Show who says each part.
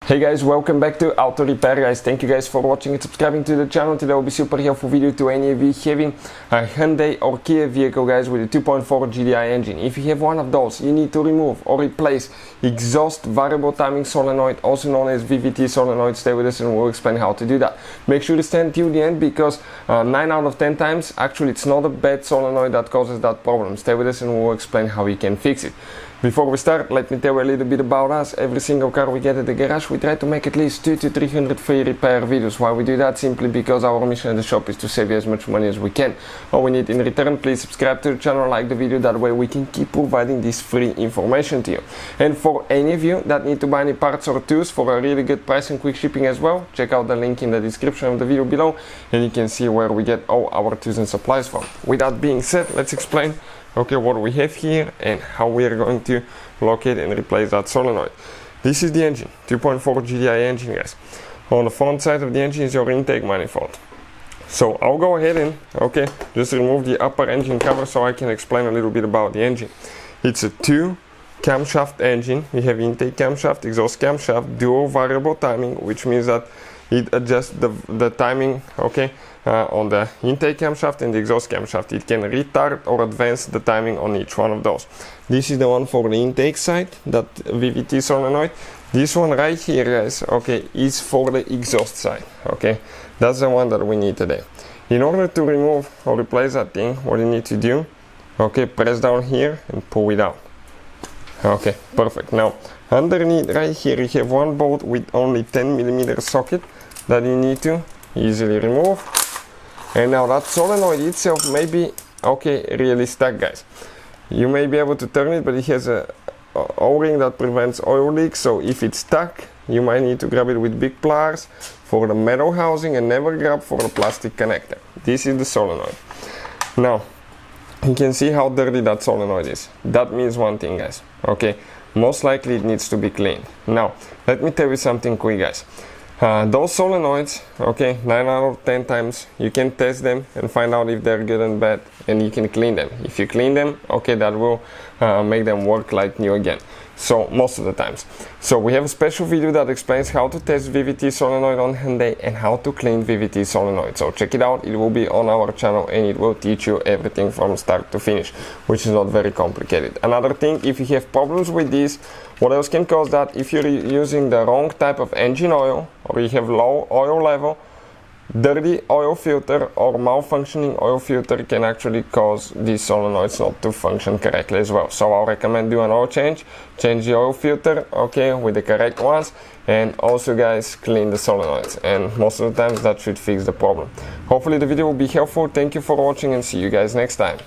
Speaker 1: Hey guys, welcome back to Auto Repair guys. Thank you guys for watching and subscribing to the channel. Today will be super helpful video to any of you having a Hyundai or Kia vehicle guys with a 2.4 Gdi engine. If you have one of those, you need to remove or replace exhaust variable timing solenoid, also known as Vvt Solenoid. Stay with us and we'll explain how to do that. Make sure to stand till the end because 9 out of 10 times actually it's not a bad solenoid that causes that problem. Stay with us and we'll explain how you can fix it. Before we start, let me tell you a little bit about us. Every single car we get at the garage, we try to make at least 200 to 300 free repair videos. Why we do that? Simply because our mission at the shop is to save you as much money as we can. All we need in return, please subscribe to the channel, like the video, that way we can keep providing this free information to you. And for any of you that need to buy any parts or tools for a really good price and quick shipping as well, check out the link in the description of the video below and you can see where we get all our tools and supplies from. With that being said, let's explain what we have here and how we are going to locate and replace that solenoid. This is the engine, 2.4 Gdi engine guys. On the front side of the engine is your intake manifold. So I'll go ahead and just remove the upper engine cover so I can explain a little bit about the engine. It's a 2 camshaft engine. We have intake camshaft, exhaust camshaft, dual variable timing, which means that it adjusts the timing on the intake camshaft and the exhaust camshaft. It can retard or advance the timing on each one of those. This is the one for the intake side, that Vvt solenoid. This one right here guys, is for the exhaust side. That's the one that we need today. In order to remove or replace that thing, what you need to do, press down here and pull it out. Perfect. Now underneath right here you have one bolt with only 10mm socket that you need to easily remove. And now that solenoid itself may be really stuck guys. You may be able to turn it, but it has a O-ring that prevents oil leaks, so if it's stuck you might need to grab it with big pliers for the metal housing and never grab for the plastic connector. This is the solenoid. Now you can see how dirty that solenoid is. That means one thing guys, most likely it needs to be cleaned. Now let me tell you something quick guys. Those solenoids, 9 out of 10 times you can test them and find out if they're good and bad, and you can clean them. If you clean them, that will make them work like new again. So most of the times. So we have a special video that explains how to test Vvt solenoid on Hyundai and how to clean Vvt solenoid. So check it out, it will be on our channel and it will teach you everything from start to finish, which is not very complicated. Another thing, if you have problems with this, what else can cause that? If you're using the wrong type of engine oil, or you have low oil level, dirty oil filter or malfunctioning oil filter can actually cause these solenoids not to function correctly as well. So I'll recommend do an oil change the oil filter with the correct ones, and also guys clean the solenoids, and most of the times that should fix the problem. Hopefully the video will be helpful. Thank you for watching and see you guys next time.